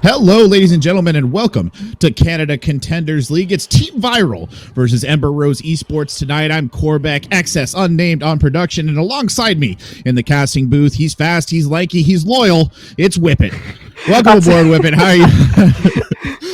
Hello, ladies and gentlemen, and welcome to Canada Contenders League. It's Team Viral versus Ember Esports tonight. I'm Corbeck, XS Unnamed on production, and alongside me in the casting booth, he's fast, he's lanky, he's loyal. It's Whippet. Welcome aboard, Whippet. How are you?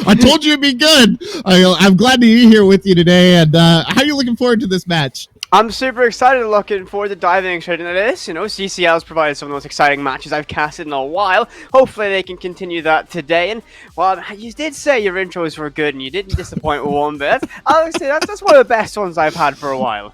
I told you it'd be good. I'm glad to be here with you today. And how are you looking forward to this match? I'm super excited, looking forward to diving straight into this. You know, CCL has provided some of the most exciting matches I've casted in a while. Hopefully they can continue that today. And, well, you did say your intros were good and you didn't disappoint with one bit. I would say that's one of the best ones I've had for a while.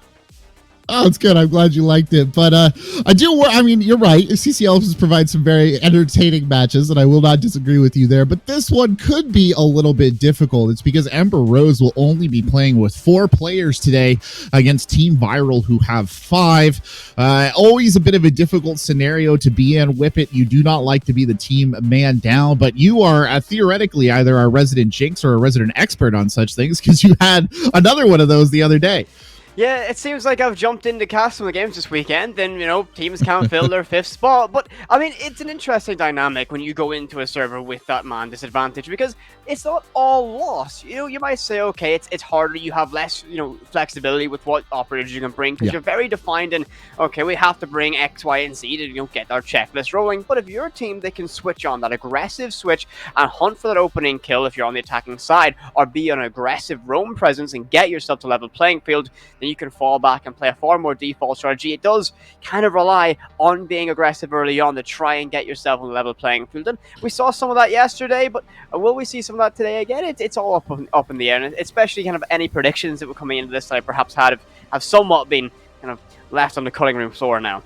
Oh, it's good. I'm glad you liked it. But I mean, you're right. CCL has provided some very entertaining matches, and I will not disagree with you there. But this one could be a little bit difficult. It's because Ember Rose will only be playing with 4 players today against Team Viral, who have 5. Always a bit of a difficult scenario to be in. Whippet, you do not like to be the team man down, but you are theoretically either our resident jinx or a resident expert on such things, because you had another one of those the other day. Yeah, it seems like I've jumped into casting the games this weekend, and, you know, teams can't fill their 5th spot. But, I mean, it's an interesting dynamic when you go into a server with that man disadvantage, because it's not all lost. You know, you might say, okay, it's harder, you have less, you know, flexibility with what operators you can bring, because you're very defined in, okay, we have to bring X, Y, and Z to, you know, get our checklist rolling. But if you're a team, they can switch on that aggressive switch and hunt for that opening kill if you're on the attacking side, or be an aggressive roam presence and get yourself to level playing field. You can fall back and play a far more default strategy. It does kind of rely on being aggressive early on to try and get yourself on the level playing field. And we saw some of that yesterday, but will we see some of that today again? It's all up in the air, and especially kind of any predictions that were coming into this that I perhaps have somewhat been kind of left on the cutting room floor now.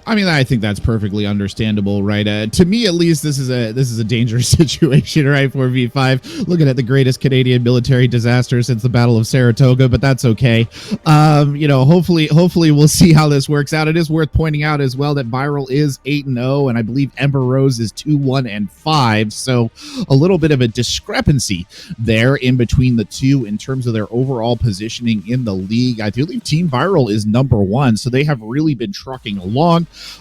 I mean, I think that's perfectly understandable, right? To me, at least, this is a dangerous situation, right? 4v5, looking at the greatest Canadian military disaster since the Battle of Saratoga, but that's okay. You know, hopefully we'll see how this works out. It is worth pointing out as well that Viral is 8-0, and I believe Ember Rose is 2-1-5. So a little bit of a discrepancy there in between the two in terms of their overall positioning in the league. I do believe Team Viral is number 1, so they have really been trucking along.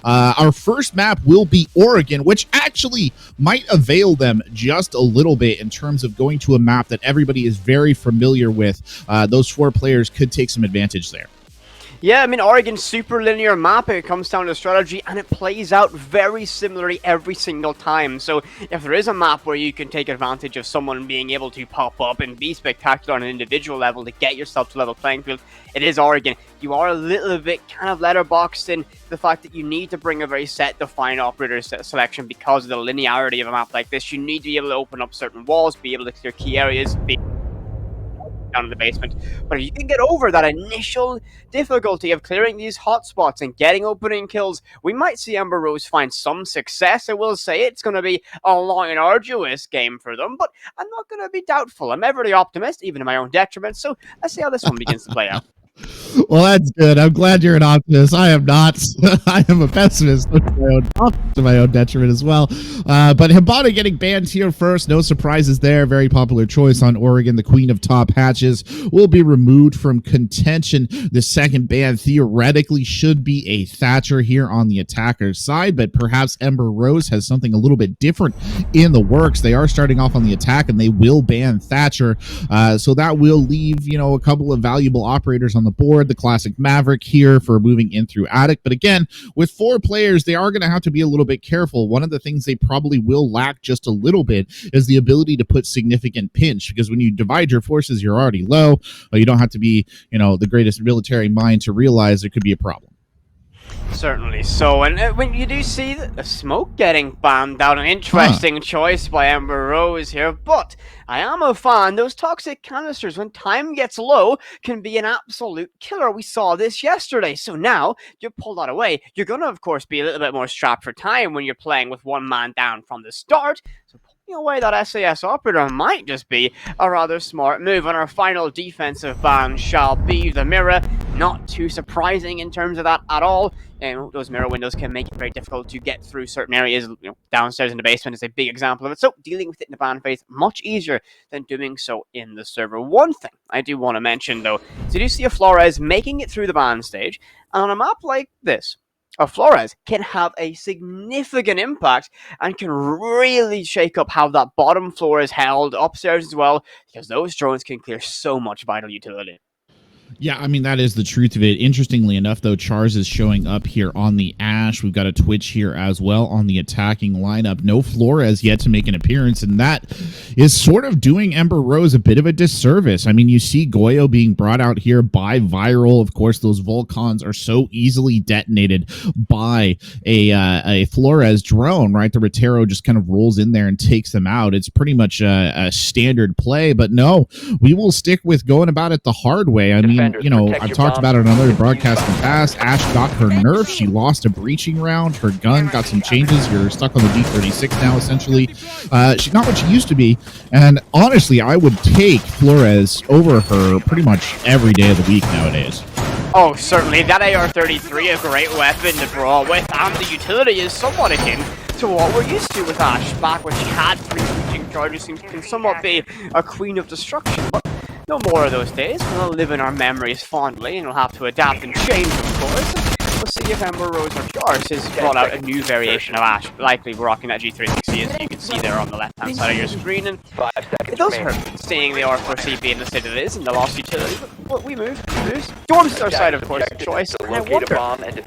Our first map will be Oregon, which actually might avail them just a little bit in terms of going to a map that everybody is very familiar with. Those 4 players could take some advantage there. Yeah, I mean, Oregon's super linear map, it comes down to strategy, and it plays out very similarly every single time. So if there is a map where you can take advantage of someone being able to pop up and be spectacular on an individual level to get yourself to level playing field, it is Oregon. You are a little bit kind of letterboxed in the fact that you need to bring a very set defined operator selection because of the linearity of a map like this. You need to be able to open up certain walls, be able to clear key areas, be down in the basement. But if you can get over that initial difficulty of clearing these hotspots and getting opening kills, we might see Ember Rose find some success. I will say it's going to be a long and arduous game for them, but I'm not going to be doubtful. I'm ever the optimist, even to my own detriment, so let's see how this one begins to play out. Well, that's good. I'm glad you're an optimist. I am not. I am a pessimist to my own detriment as well. But Hibana getting banned here first. No surprises there. Very popular choice on Oregon. The queen of top hatches will be removed from contention. The second ban theoretically should be a Thatcher here on the attacker's side, but perhaps Ember Rose has something a little bit different in the works. They are starting off on the attack, and they will ban Thatcher. So that will leave, you know, a couple of valuable operators on the board. The classic Maverick here for moving in through Attic. But again, with 4 players, they are going to have to be a little bit careful. One of the things they probably will lack just a little bit is the ability to put significant pinch, because when you divide your forces, you're already low. You don't have to be, you know, the greatest military mind to realize there could be a problem. Certainly so, and when you do see the smoke getting banned out, an interesting choice by Ember Rose here, but I am a fan. Those toxic canisters, when time gets low, can be an absolute killer. We saw this yesterday, so now you pull that away. You're going to, of course, be a little bit more strapped for time when you're playing with 1 man down from the start, so pulling away that SAS operator might just be a rather smart move. And our final defensive ban shall be the mirror. Not too surprising in terms of that at all. And those mirror windows can make it very difficult to get through certain areas. You know, downstairs in the basement is a big example of it. So dealing with it in the ban phase, much easier than doing so in the server. One thing I do want to mention, though, is you do see a Flores making it through the ban stage. And on a map like this, Flores can have a significant impact and can really shake up how that bottom floor is held upstairs as well, because those drones can clear so much vital utility. Yeah, I mean, that is the truth of it. Interestingly enough, though, Char's is showing up here on the Ash. We've got a Twitch here as well on the attacking lineup. No Flores yet to make an appearance, and that is sort of doing Ember Rose a bit of a disservice. I mean, you see Goyo being brought out here by Viral. Of course, those Volcons are so easily detonated by a Flores drone, right? The Rotero just kind of rolls in there and takes them out. It's pretty much a standard play, but no, we will stick with going about it the hard way. I mean, you know, I've talked about it on another broadcast in the past. Ash got her nerf. She lost a breaching round. Her gun got some changes. You're stuck on the D36 now, essentially. She's not what she used to be. And honestly, I would take Flores over her pretty much every day of the week nowadays. Oh, certainly. That AR-33, a great weapon to draw with, and the utility is somewhat akin to what we're used to with Ash. Back when she had 3 breaching charges, can somewhat be a queen of destruction. But no more of those days. We'll live in our memories fondly, and we'll have to adapt and change, of course. We'll see if Ember Rose or Jars has brought out a new variation of Ash, likely rocking that G360, as you can see there on the left-hand side of your screen. And it does hurt seeing the R4C being the state it is and the lost utility, but we move. Storm's our side, of course, of choice. And I wonder,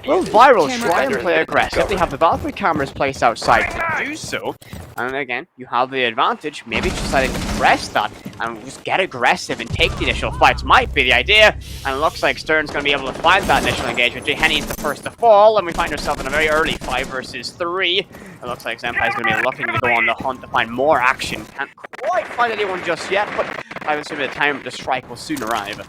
will Viral try and play aggressive? They have the Valkyrie cameras placed outside to do so. And again, you have the advantage. Maybe deciding to press that and just get aggressive and take the initial fights might be the idea. And it looks like Stern's going to be able to find that initial engagement. Jay Henny's the first to fall, and we find ourselves in a very early 5 versus 3. It looks like Senpai's going to be looking to go on the hunt to find more action. Can't quite find anyone just yet, but I would assume the time to strike will soon arrive.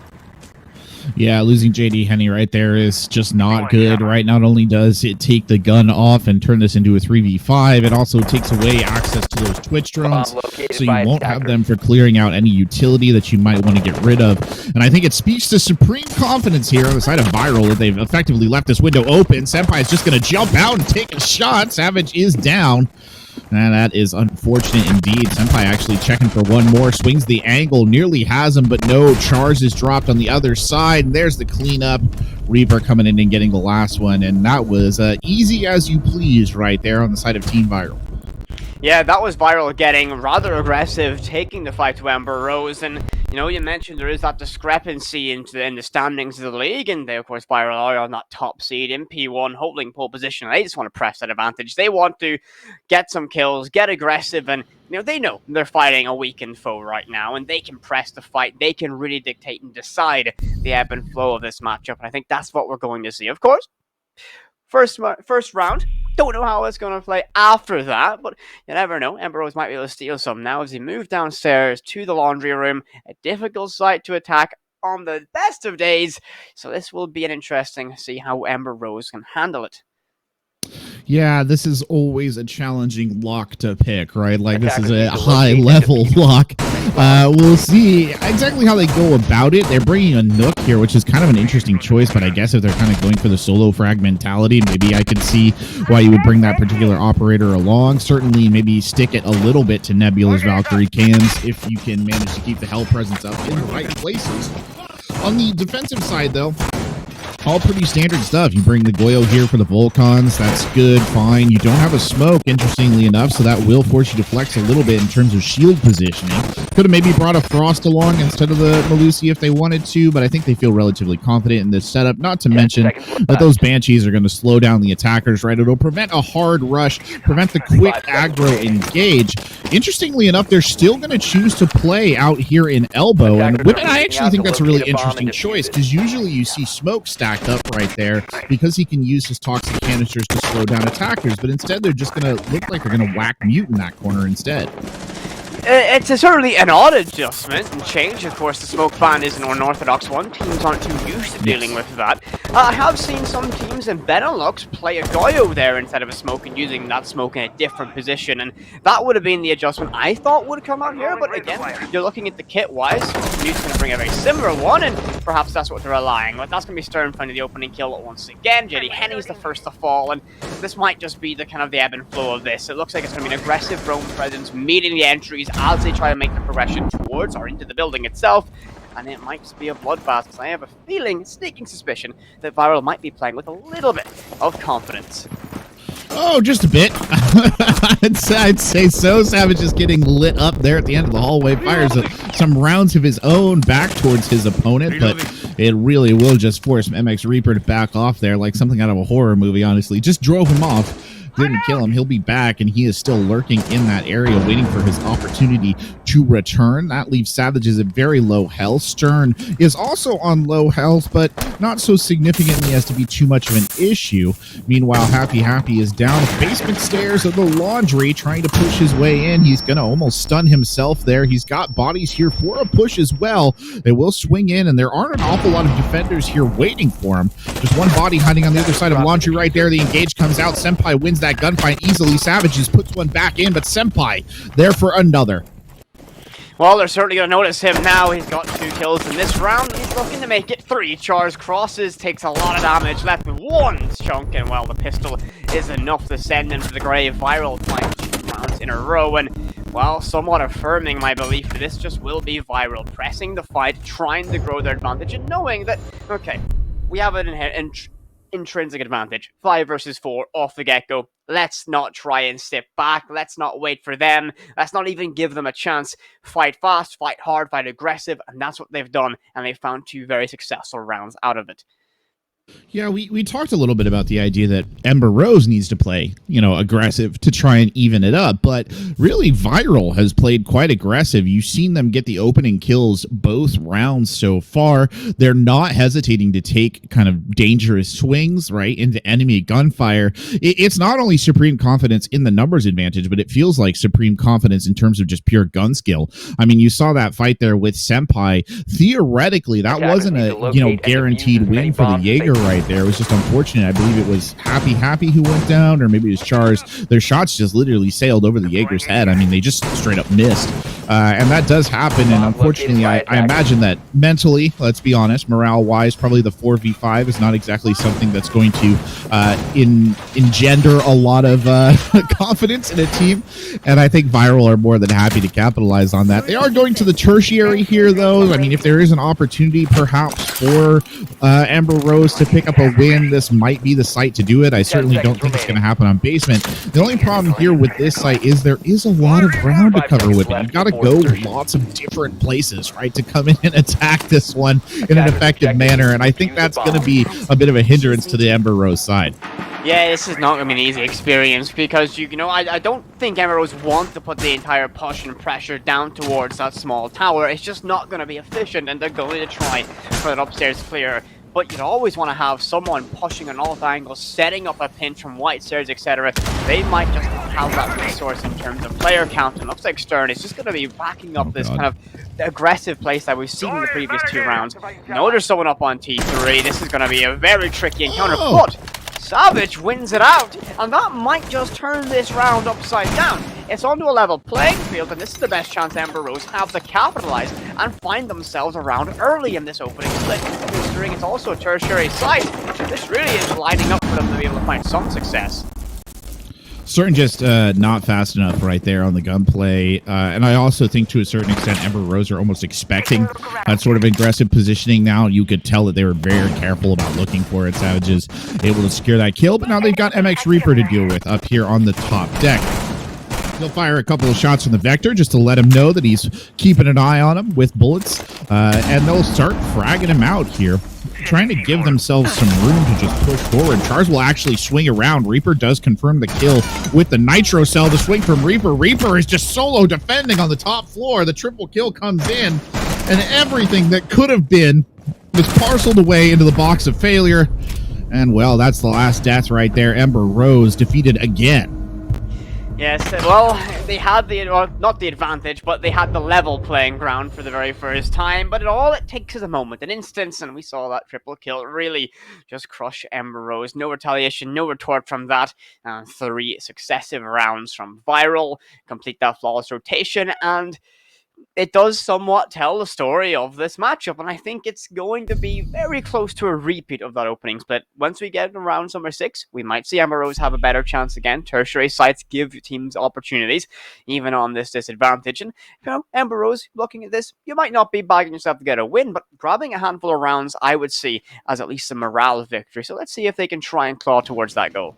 Yeah, losing JD Henny right there is just not good, right? Not only does it take the gun off and turn this into a 3v5, it also takes away access to those Twitch drones, so you won't have them for clearing out any utility that you might want to get rid of. And I think it speaks to supreme confidence here on the side of Viral that they've effectively left this window open. Senpai is just going to jump out and take a shot. Savage is down. And that is unfortunate indeed. Senpai actually checking for one more. Swings the angle. Nearly has him, but no. Charge is dropped on the other side. And there's the cleanup. Reaper coming in and getting the last one. And that was easy as you please right there on the side of Team Viral. Yeah, that was Viral getting rather aggressive, taking the fight to Ember Rose. And, you know, you mentioned there is that discrepancy in the standings of the league. And they, of course, Viral are on that top seed in P1, holding pole position. They just want to press that advantage. They want to get some kills, get aggressive. And, you know, they know they're fighting a weakened foe right now. And they can press the fight. They can really dictate and decide the ebb and flow of this matchup. And I think that's what we're going to see. Of course, first round. Don't know how it's going to play after that, but you never know. Ember Rose might be able to steal some now as he moves downstairs to the laundry room. A difficult site to attack on the best of days, so this will be an interesting to see how Ember Rose can handle it. Yeah, this is always a challenging lock to pick, right? Like, this is a high-level lock. We'll see exactly how they go about it. They're bringing a Nook here, which is kind of an interesting choice, but I guess if they're kind of going for the solo frag mentality, maybe I could see why you would bring that particular operator along. Certainly, maybe stick it a little bit to Nebula's Valkyrie cans if you can manage to keep the Hell presence up in the right places. On the defensive side, though, all pretty standard stuff. You bring the Goyo here for the Volcons. That's good, fine. You don't have a smoke, interestingly enough, so that will force you to flex a little bit in terms of shield positioning. Could have maybe brought a Frost along instead of the Melusi if they wanted to, but I think they feel relatively confident in this setup. Not to mention that those Banshees are going to slow down the attackers, right? It'll prevent a hard rush, prevent the quick aggro engage. Interestingly enough, they're still going to choose to play out here in Elbow, and I actually think that's a really interesting choice, because usually you see smoke stacked up right there because he can use his toxic canisters to slow down attackers, but instead they're just going to look like they're going to whack Mute in that corner instead. It's certainly an odd adjustment and change. Of course, the smoke ban is an unorthodox one. Teams aren't too used to dealing with that. I have seen some teams in Benelux play a Goyo there instead of a smoke and using that smoke in a different position, and that would have been the adjustment I thought would come out here, but again, you're looking at the kit-wise, Mute's going to bring a very similar one, and perhaps that's what they're relying on. That's going to be Stern finding the opening kill once again. JD Henny's the first to fall, and this might just be the kind of the ebb and flow of this. It looks like it's going to be an aggressive drone presence meeting the entries as they try to make the progression towards or into the building itself. and it might just be a bloodbath, because I have a feeling, sneaking suspicion, that Viral might be playing with a little bit of confidence. Oh, just a bit. I'd say so. Savage is getting lit up there at the end of the hallway. Fires some rounds of his own back towards his opponent, but it really will just force MX Reaper to back off there like something out of a horror movie, honestly. Just drove him off. Didn't kill him. He'll be back, and he is still lurking in that area, waiting for his opportunity to return. That leaves Savages at very low health. Stern is also on low health, but not so significantly as to be too much of an issue. Meanwhile, Happy is down basement stairs of the laundry, trying to push his way in. He's going to almost stun himself there. He's got bodies here for a push as well. They will swing in, and there aren't an awful lot of defenders here waiting for him. Just one body hiding on the other side of laundry right there. The engage comes out. Senpai wins that gunfight easily. Savages puts one back in, but Senpai there for another. Well, they're certainly going to notice him now. He's got 2 kills in this round. He's looking to make it 3. Charge crosses, takes a lot of damage, left with 1 chunk, and well, the pistol is enough to send him to the grave. Viral playing 2 rounds in a row, and well, somewhat affirming my belief that this just will be Viral, pressing the fight, trying to grow their advantage, and knowing that, okay, we have an intrinsic advantage. 5 versus 4 off the get-go. Let's not try and step back. Let's not wait for them. Let's not even give them a chance. Fight fast, fight hard, fight aggressive, and that's what they've done, and they found 2 very successful rounds out of it. Yeah, we talked a little bit about the idea that Ember Rose needs to play, aggressive to try and even it up, but really Viral has played quite aggressive. You've seen them get the opening kills both rounds so far. They're not hesitating to take kind of dangerous swings, right, into enemy gunfire. It's not only supreme confidence in the numbers advantage, but it feels like supreme confidence in terms of just pure gun skill. I mean, you saw that fight there with Senpai. Theoretically, that wasn't a, guaranteed win for the Jaeger right there. It was just unfortunate. I believe it was Happy who went down, or maybe it was Chars. Their shots just literally sailed over the Jaeger's head. I mean, they just straight up missed. And that does happen, and unfortunately, I imagine that mentally, let's be honest, morale-wise, probably the 4v5 is not exactly something that's going to engender a lot of confidence in a team, and I think Viral are more than happy to capitalize on that. They are going to the tertiary here, though. I mean, if there is an opportunity, perhaps, for Ember Rose to pick up a win, this might be the site to do it. I certainly don't think it's going to happen on basement. The only problem here with this site is there is a lot of ground to cover with it. You've got to go lots of different places, right, to come in and attack this one in an effective manner, and I think that's going to be a bit of a hindrance to the Ember Rose side. Yeah, this is not going to be an easy experience because, I don't think Ember Rose want to put the entire push and pressure down towards that small tower. It's just not going to be efficient, and they're going to try for that upstairs clear. But you'd always want to have someone pushing on all angles, setting up a pinch from white stairs, etc. They might just have that resource in terms of player count, and looks like Stern is just going to be backing up this kind of aggressive place that we've seen in the previous 2 rounds. No, there's someone up on T3. This is going to be a very tricky encounter, but Savage wins it out, and that might just turn this round upside down. It's onto a level playing field, and this is the best chance Ember Rose have to capitalize and find themselves around early in this opening split. Considering it's also a tertiary site, this really is lining up for them to be able to find some success. Stern just not fast enough right there on the gunplay, and I also think to a certain extent Ember Rose are almost expecting that sort of aggressive positioning now. You could tell that they were very careful about looking for it. Savages able to secure that kill, but now they've got MX Reaper to deal with up here on the top deck. He'll fire a couple of shots from the Vector just to let him know that he's keeping an eye on him with bullets, and they'll start fragging him out here, trying to give themselves some room to just push forward. Chars will actually swing around. Reaper does confirm the kill with the Nitro Cell. The swing from Reaper. Reaper is just solo defending on the top floor. The triple kill comes in, and everything that could have been was parceled away into the box of failure. And, well, that's the last death right there. Ember Rose defeated again. Yes, well, they had not the advantage, but they had the level playing ground for the very first time, but all it takes is a moment, an instance, and we saw that triple kill really just crush Ember Rose. No retaliation, no retort from that. 3 successive rounds from Viral, complete that flawless rotation, and it does somewhat tell the story of this matchup, and I think it's going to be very close to a repeat of that opening split. Once we get around number 6, we might see Ember Rose have a better chance again. Tertiary sites give teams opportunities, even on this disadvantage. And, Ember Rose, looking at this, you might not be bagging yourself to get a win, but grabbing a handful of rounds, I would see as at least a morale victory. So let's see if they can try and claw towards that goal.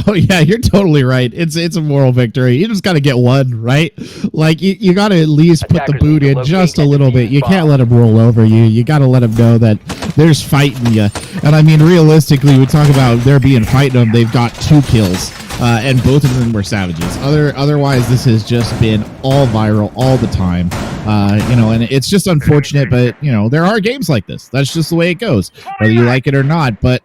Oh yeah, you're totally right. It's a moral victory. You just got to get one, right? Like you got to at least put the boot in just a little bit. You can't let them roll over you. You got to let them know that there's fight in you. And I mean, realistically, we talk about there being fight in them. They've got 2 kills, and both of them were Savages. Otherwise, this has just been all viral all the time. And it's just unfortunate, but there are games like this. That's just the way it goes, whether you like it or not. But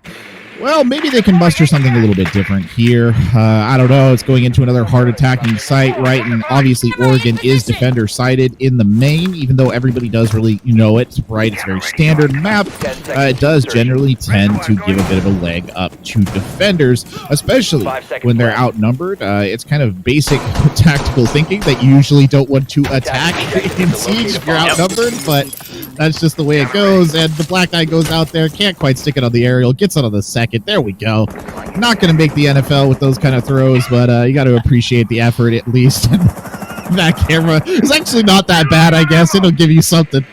well, maybe they can muster something a little bit different here. I don't know. It's going into another hard attacking site, right? And obviously, Oregon is defender-sided in the main, even though everybody does really know it, right? It's a very standard map. It does generally tend to give a bit of a leg up to defenders, especially when they're outnumbered. It's kind of basic tactical thinking that you usually don't want to attack in Siege if you're outnumbered, but that's just the way it goes. And the black guy goes out there, can't quite stick it on the aerial, gets it on the second. There we go. Not going to make the NFL with those kind of throws, but you got to appreciate the effort at least. That camera is actually not that bad, I guess. It'll give you something.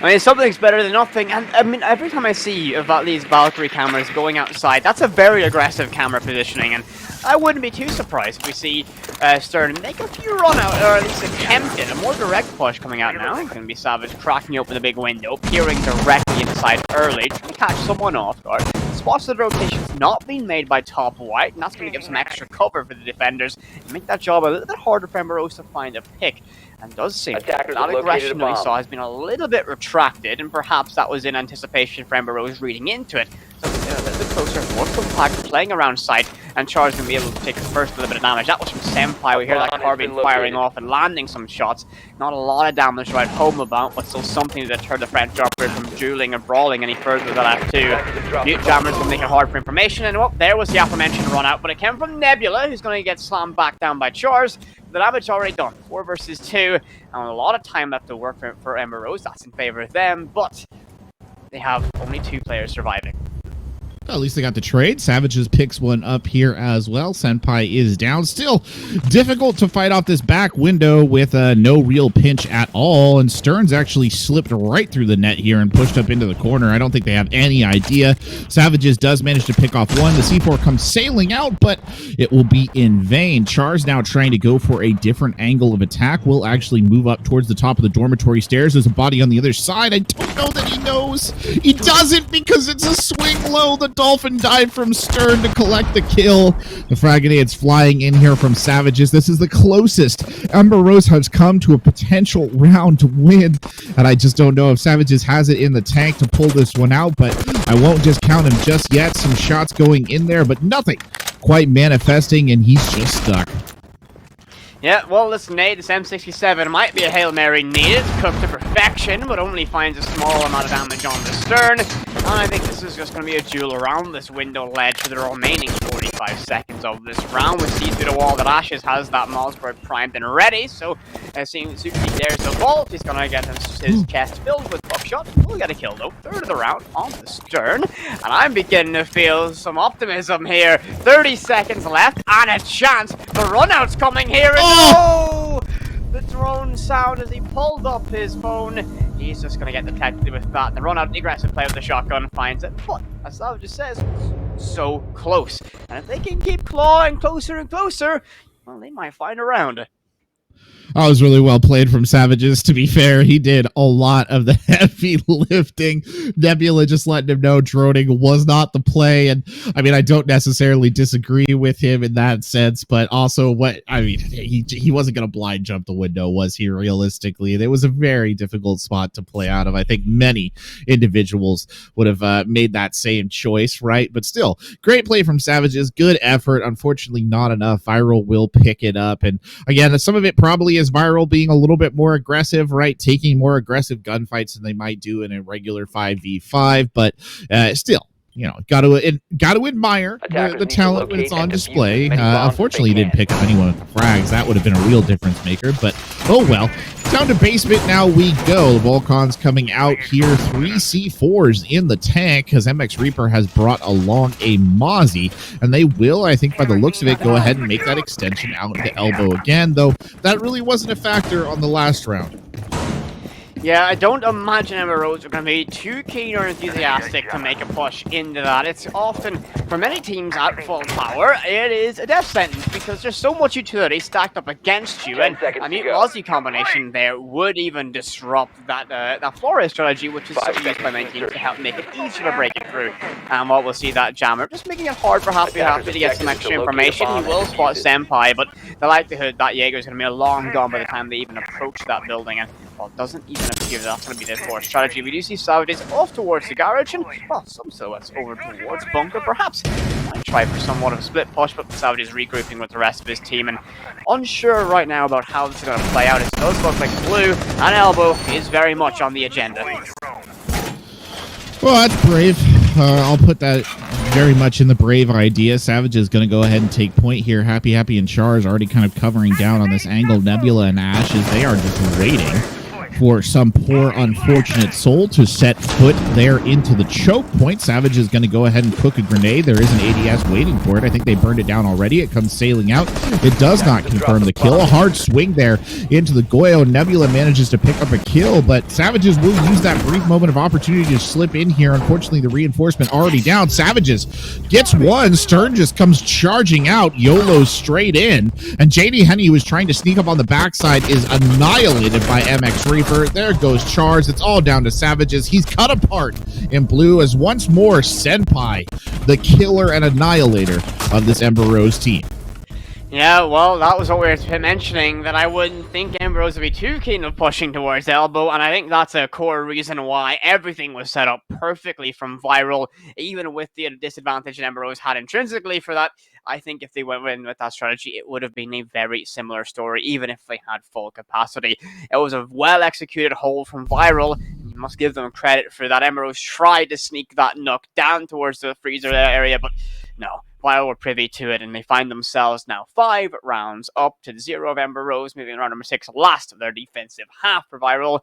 I mean, something's better than nothing, and I mean, every time I see about these Valkyrie cameras going outside, that's a very aggressive camera positioning, and I wouldn't be too surprised if we see Stern make a few run out, or at least attempt it. A more direct push coming out now. It's going to be Savage cracking open the big window, peering directly inside early, trying to catch someone off guard. Spots of the rotation's not being made by top white, and that's going to give some extra cover for the defenders and make that job a little bit harder for Ember Rose to find a pick. And does seem that aggression that we saw has been a little bit retracted, and perhaps that was in anticipation for Ember Rose reading into it. So a little bit closer, more compact, playing around side, and Char's going to be able to take the first little bit of damage. That was from Senpai. We hear that carbine firing off and landing some shots. Not a lot of damage right home about, but still something to deter the French operator from dueling and brawling any further than that too. Mute Jammers will make it hard for information, and there was the aforementioned run out, but it came from Nebula, who's going to get slammed back down by Chars. The damage already done. 4 versus 2, and a lot of time left to work for Ember Rose. That's in favor of them, but they have only 2 players surviving. Well, at least they got the trade. Savages picks one up here as well. Senpai is down. Still difficult to fight off this back window with no real pinch at all. And Stearns actually slipped right through the net here and pushed up into the corner. I don't think they have any idea. Savages does manage to pick off one. The C4 comes sailing out, but it will be in vain. Char's now trying to go for a different angle of attack. Will actually move up towards the top of the dormitory stairs. There's a body on the other side. I don't know that he knows. He doesn't, because it's a swing low. The Dolphin dive from Stern to collect the kill. The frag grenades flying in here from Savages. This is the closest Ember Rose has come to a potential round to win, and I just don't know if Savages has it in the tank to pull this one out, but I won't discount him just yet. Some shots going in there, but nothing quite manifesting, and he's just stuck. Yeah, well, listen, Nate, this M67 might be a Hail Mary needed, cooked to perfection, but only finds a small amount of damage on the stern. And I think this is just going to be a duel around this window ledge for the remaining 45 seconds of this round. We see through the wall that Ashes has that Mossberg primed and ready, so seeing Suki there's the vault, he's going to get his chest filled with buckshot. We'll get a kill, though. Third of the round on the stern, and I'm beginning to feel some optimism here. 30 seconds left, and a chance. The run-out's coming here, and oh! The drone sound as he pulled up his phone. He's just going to get detected with that. The run out, the aggressive play with the shotgun finds it. But, as Savage just says, so close. And if they can keep clawing closer and closer, well, they might find a round. That was really well played from Savages, to be fair. He did a lot of the heavy lifting. Nebula just letting him know droning was not the play. And, I mean, I don't necessarily disagree with him in that sense, but also he wasn't going to blind jump the window, was he, realistically? It was a very difficult spot to play out of. I think many individuals would have made that same choice, right? But still, great play from Savages. Good effort. Unfortunately, not enough. Viral will pick it up. And, again, some of it probably is Viral being a little bit more aggressive, right? Taking more aggressive gunfights than they might do in a regular 5v5, but still, you know, got to admire the talent when it's on display. Unfortunately, he didn't pick up anyone with the frags. That would have been a real difference maker, but oh well. Down to basement now we go. The Volcans coming out here, 3 C4s in the tank, because MX Reaper has brought along a Mozzie, and they will, I think by the looks of it, go ahead and make that extension out to elbow again, though that really wasn't a factor on the last round. Yeah, I don't imagine Ember are going to be too keen or enthusiastic to make a push into that. It's often, for many teams at full power, it is a death sentence because there's so much utility stacked up against you, and a mute Mozzie combination there would even disrupt that Flores strategy, which is so used by many teams to help make it easier to break it through. And what we'll see that Jammer just making it hard for Happy to get some extra information. He will spot Senpai, but the likelihood that Jaeger is going to be long gone by the time they even approach that building, and well, it doesn't even appear that's going to be their core strategy. We do see Savages off towards the garage, and well, some silhouettes over towards Bunker. Perhaps might try for somewhat of a split push, but Savages regrouping with the rest of his team, and unsure right now about how this is going to play out. It does look like Blue and Elbow is very much on the agenda. Well, that's brave. I'll put that very much in the brave idea. Savage is going to go ahead and take point here. Happy and Char is already kind of covering down on this angle. Nebula and Ashes, they are just waiting for some poor, unfortunate soul to set foot there into the choke point. Savage is going to go ahead and cook a grenade. There is an ADS waiting for it. I think they burned it down already. It comes sailing out. It does not confirm the kill. A hard swing there into the Goyo. Nebula manages to pick up a kill, but Savages will use that brief moment of opportunity to slip in here. Unfortunately, the reinforcement already down. Savages gets one. Stern just comes charging out. YOLO straight in. And JD Henny, who was trying to sneak up on the backside, is annihilated by MX Reaper. There goes Chars. It's all down to Savages. He's cut apart in Blue as once more Senpai, the killer and annihilator of this Ember Rose team. Yeah, well, that was what we were mentioning, that I wouldn't think Ember Rose would be too keen of pushing towards Elbow, and I think that's a core reason why everything was set up perfectly from Viral, even with the disadvantage that Ember Rose had intrinsically for that. I think if they went in with that strategy, it would have been a very similar story, even if they had full capacity. It was a well-executed hold from Viral, and you must give them credit for that. Ember Rose tried to sneak that Nook down towards the freezer area, but no. While we're privy to it, and they find themselves now 5 rounds up to 0 of Ember Rose, moving round number 6, last of their defensive half for Viral.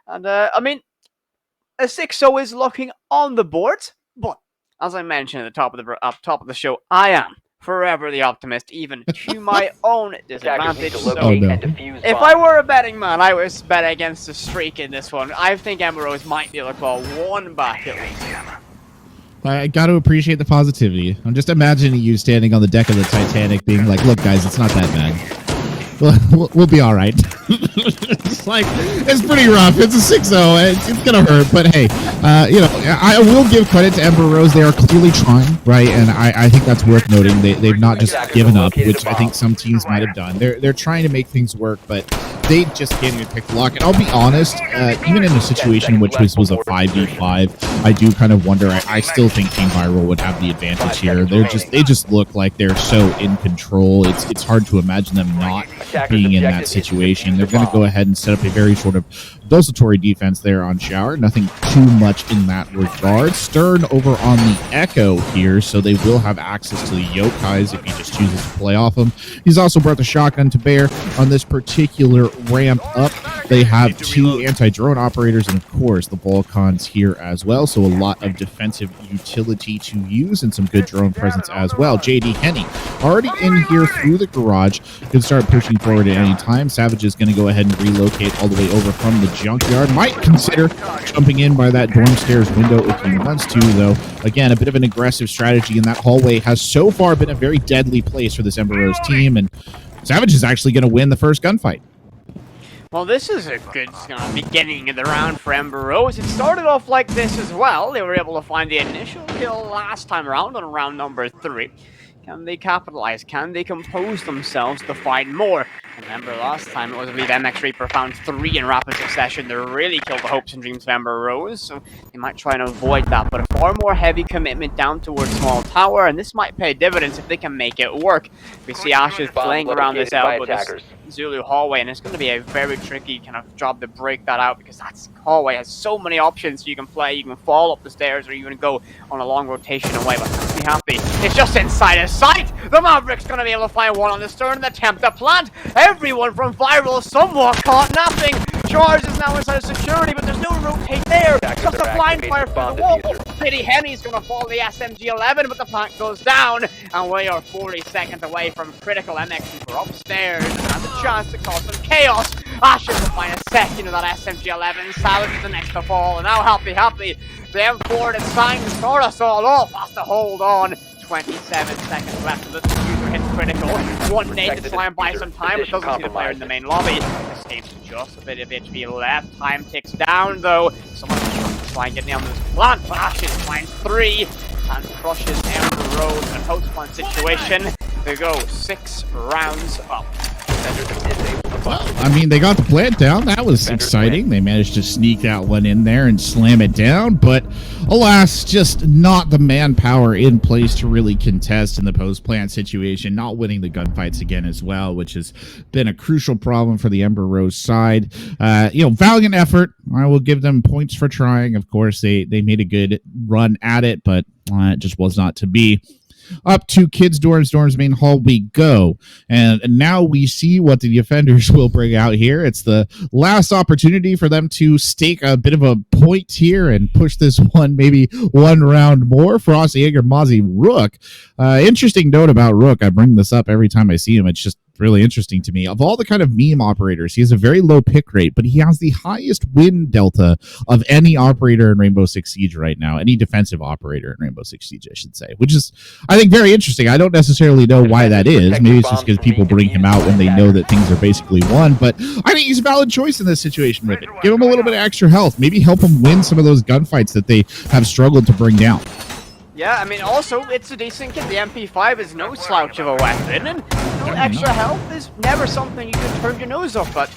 And, I mean, a 6-0 is looking on the board, but as I mentioned at the top of the show, I am forever the optimist, even to my own disadvantage. So, if I were a betting man, I would bet against the streak in this one. I think Ember Rose might be able to call one back at least. I got to appreciate the positivity. I'm just imagining you standing on the deck of the Titanic being like, look, guys, it's not that bad. We'll be all right. It's like, it's pretty rough. It's a 6-0. It's going to hurt. But hey, you know, I will give credit to Ember Rose. They are clearly trying, right? And I think that's worth noting. They've not just given up, which I think some teams might have done. They're trying to make things work, but they just can't even pick the lock. And I'll be honest, even in a situation in which this was a 5v5, I do kind of wonder. I still think Team Viral would have the advantage here. They just look like they're so in control. It's hard to imagine them not being in that situation. They're going to go ahead and set up a very sort of desultory defense there on Shower. Nothing too much in that regard. Stern over on the Echo here, so they will have access to the Yokais if he just chooses to play off them. He's also brought the shotgun to bear on this particular ramp up. They have 2 anti-drone operators and, of course, the Volcans here as well, so a lot of defensive utility to use and some good drone presence as well. JD Henny already in here through the garage, can start pushing forward at any time. Savage is going to go ahead and relocate all the way over from the junkyard. Might consider jumping in by that dorm stairs window if he wants to, though. Again, a bit of an aggressive strategy in that hallway has so far been a very deadly place for this Ember Rose team, and Savage is actually going to win the first gunfight. Well, this is a good beginning of the round for Ember Rose. It started off like this as well. They were able to find the initial kill last time around on round number 3. Can they capitalize? Can they compose themselves to find more? Remember last time it was, I believe, MX Reaper found 3 in rapid succession to really kill the hopes and dreams of Ember Rose, so they might try and avoid that, but a far more heavy commitment down towards small tower, and this might pay dividends if they can make it work. We see Ashes playing around this elbow, this Zulu hallway, and it's going to be a very tricky kind of job to break that out, because that hallway has so many options. You can play, you can fall up the stairs, or you can go on a long rotation away, but be happy. It's just inside his sight! The Maverick's going to be able to find one on the stern and attempt to plant. Everyone from Viral somewhat caught napping. Charge is now inside of security, but there's no rotate there. Just a blind fire through the wall. Pity Henny's going to fall the SMG-11, but the plant goes down. And we are 40 seconds away from critical MX Reaper upstairs. And the chance to cause some chaos. Ashes will find a second of that SMG-11. Savage is the next to fall. And now happy. The M4 design to start us all off. Has to hold on. 27 seconds left of the diffuser hits critical. One nade to try and buy some time, but doesn't see the player in the main lobby. Escapes just a bit of HP left. Time ticks down though. Someone tries to try and get down this plant, but Ashes finds 3 and crushes Ember Rose in a post-plant situation. They go 6 rounds up. Well, I mean, they got the plant down. That was exciting. They managed to sneak that one in there and slam it down. But alas, just not the manpower in place to really contest in the post-plant situation. Not winning the gunfights again as well, which has been a crucial problem for the Ember Rose side. Valiant effort. I will give them points for trying. Of course, they made a good run at it, but it just was not to be. Up to Kids Dorm's main hall we go, and now we see what the defenders will bring out here. It's the last opportunity for them to stake a bit of a point here and push this one maybe one round more. Frost, Jaeger, Mozzie, Rook. Interesting note about Rook. I bring this up every time I see him. It's just really interesting to me. Of all the kind of meme operators, he has a very low pick rate, but he has the highest win delta of any operator in Rainbow Six Siege right now. Any defensive operator in Rainbow Six Siege, I should say, which is, I think, very interesting. I don't necessarily know why that is. Maybe it's just because people bring him out when they know that things are basically won, but I think he's a valid choice in this situation, Ribbon. Give him a little bit of extra health. Maybe help him win some of those gunfights that they have struggled to bring down. Yeah, I mean, also, it's a decent kit. The MP5 is no slouch of a weapon, and extra health is never something you can turn your nose up at.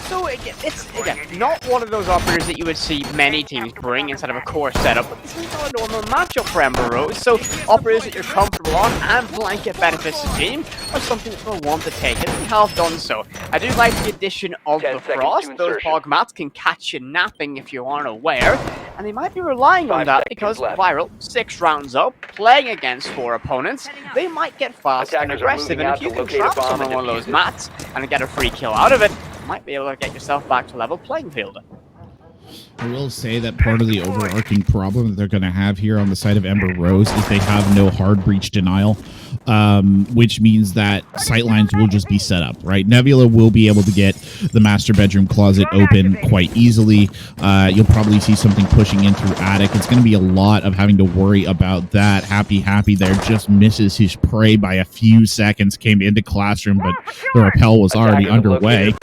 So, it's, again, not one of those operators that you would see many teams bring instead of a core setup, but this is not a normal matchup for Ember Rose, so operators that you're comfortable on and blanket benefits the team are something that they'll want to take, and they have done so. I do like the addition of the Frost. Those hog mats can catch you napping if you aren't aware, and they might be relying on that because Viral, 6 rounds up, playing against 4 opponents, they might get fast and aggressive, and if you can trap someone on one of those mats and get a free kill out of it, might be able to get yourself back to level playing field. I will say that part of the overarching problem that they're going to have here on the side of Ember Rose is they have no hard breach denial, which means that sightlines will just be set up, right? Nebula will be able to get the master bedroom closet open quite easily. You'll probably see something pushing in through attic. It's going to be a lot of having to worry about that. Happy there just misses his prey by a few seconds, came into classroom, but the rappel was already underway.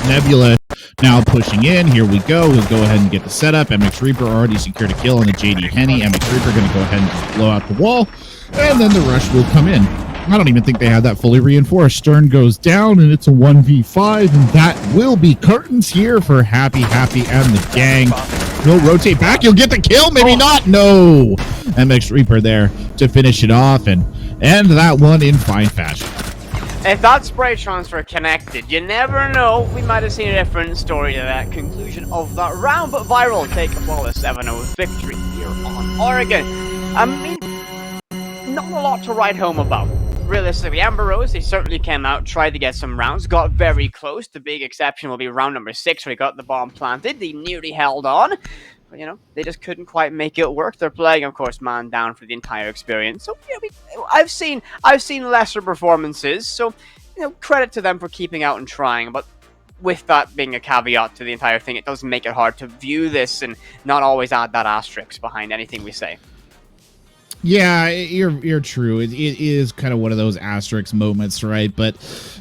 Nebula now pushing in. Here we go. We'll go ahead and get the setup. MX Reaper already secured a kill on the JD Henny. MX Reaper going to go ahead and just blow out the wall, and then the rush will come in. I don't even think they had that fully reinforced. Stern goes down, and it's a 1v5, and that will be curtains here for Happy and the gang. No, rotate back. You'll get the kill. Maybe not. No. MX Reaper there to finish it off and end that one in fine fashion. If that spray transfer connected, you never know, we might have seen a different story to that conclusion of that round, but Viral take a flawless 7-0 victory here on Oregon. I mean, not a lot to write home about. Realistically, Ember Rose, they certainly came out, tried to get some rounds, got very close. The big exception will be round number 6 where they got the bomb planted. They nearly held on. But, they just couldn't quite make it work. They're playing, of course, man down for the entire experience. So, I've seen lesser performances. So, credit to them for keeping out and trying. But with that being a caveat to the entire thing, it does make it hard to view this and not always add that asterisk behind anything we say. Yeah, you're true. It is kind of one of those asterisk moments, right? But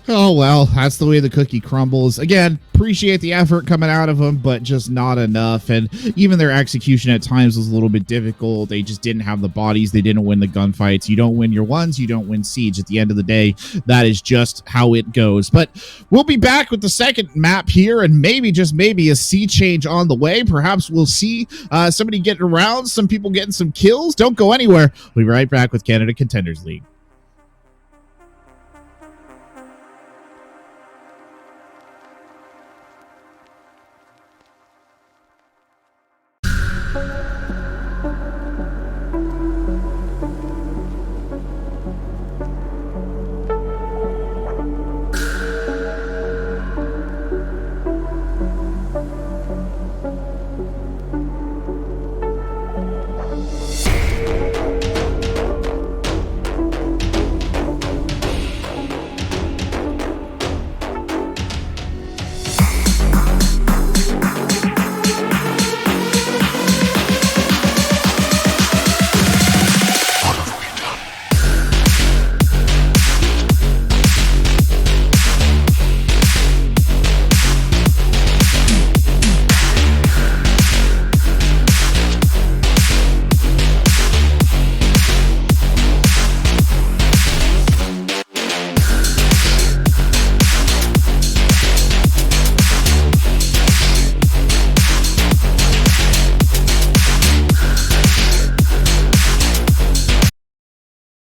oh well, that's the way the cookie crumbles. Again, appreciate the effort coming out of them, but just not enough. And even their execution at times was a little bit difficult. They just didn't have the bodies. They didn't win the gunfights. You don't win your ones. You don't win siege. At the end of the day, that is just how it goes. But we'll be back with the second map here, and maybe, just maybe, a sea change on the way. Perhaps we'll see somebody getting around, some people getting some kills. Don't go anywhere. We'll be right back with Canada Contenders League.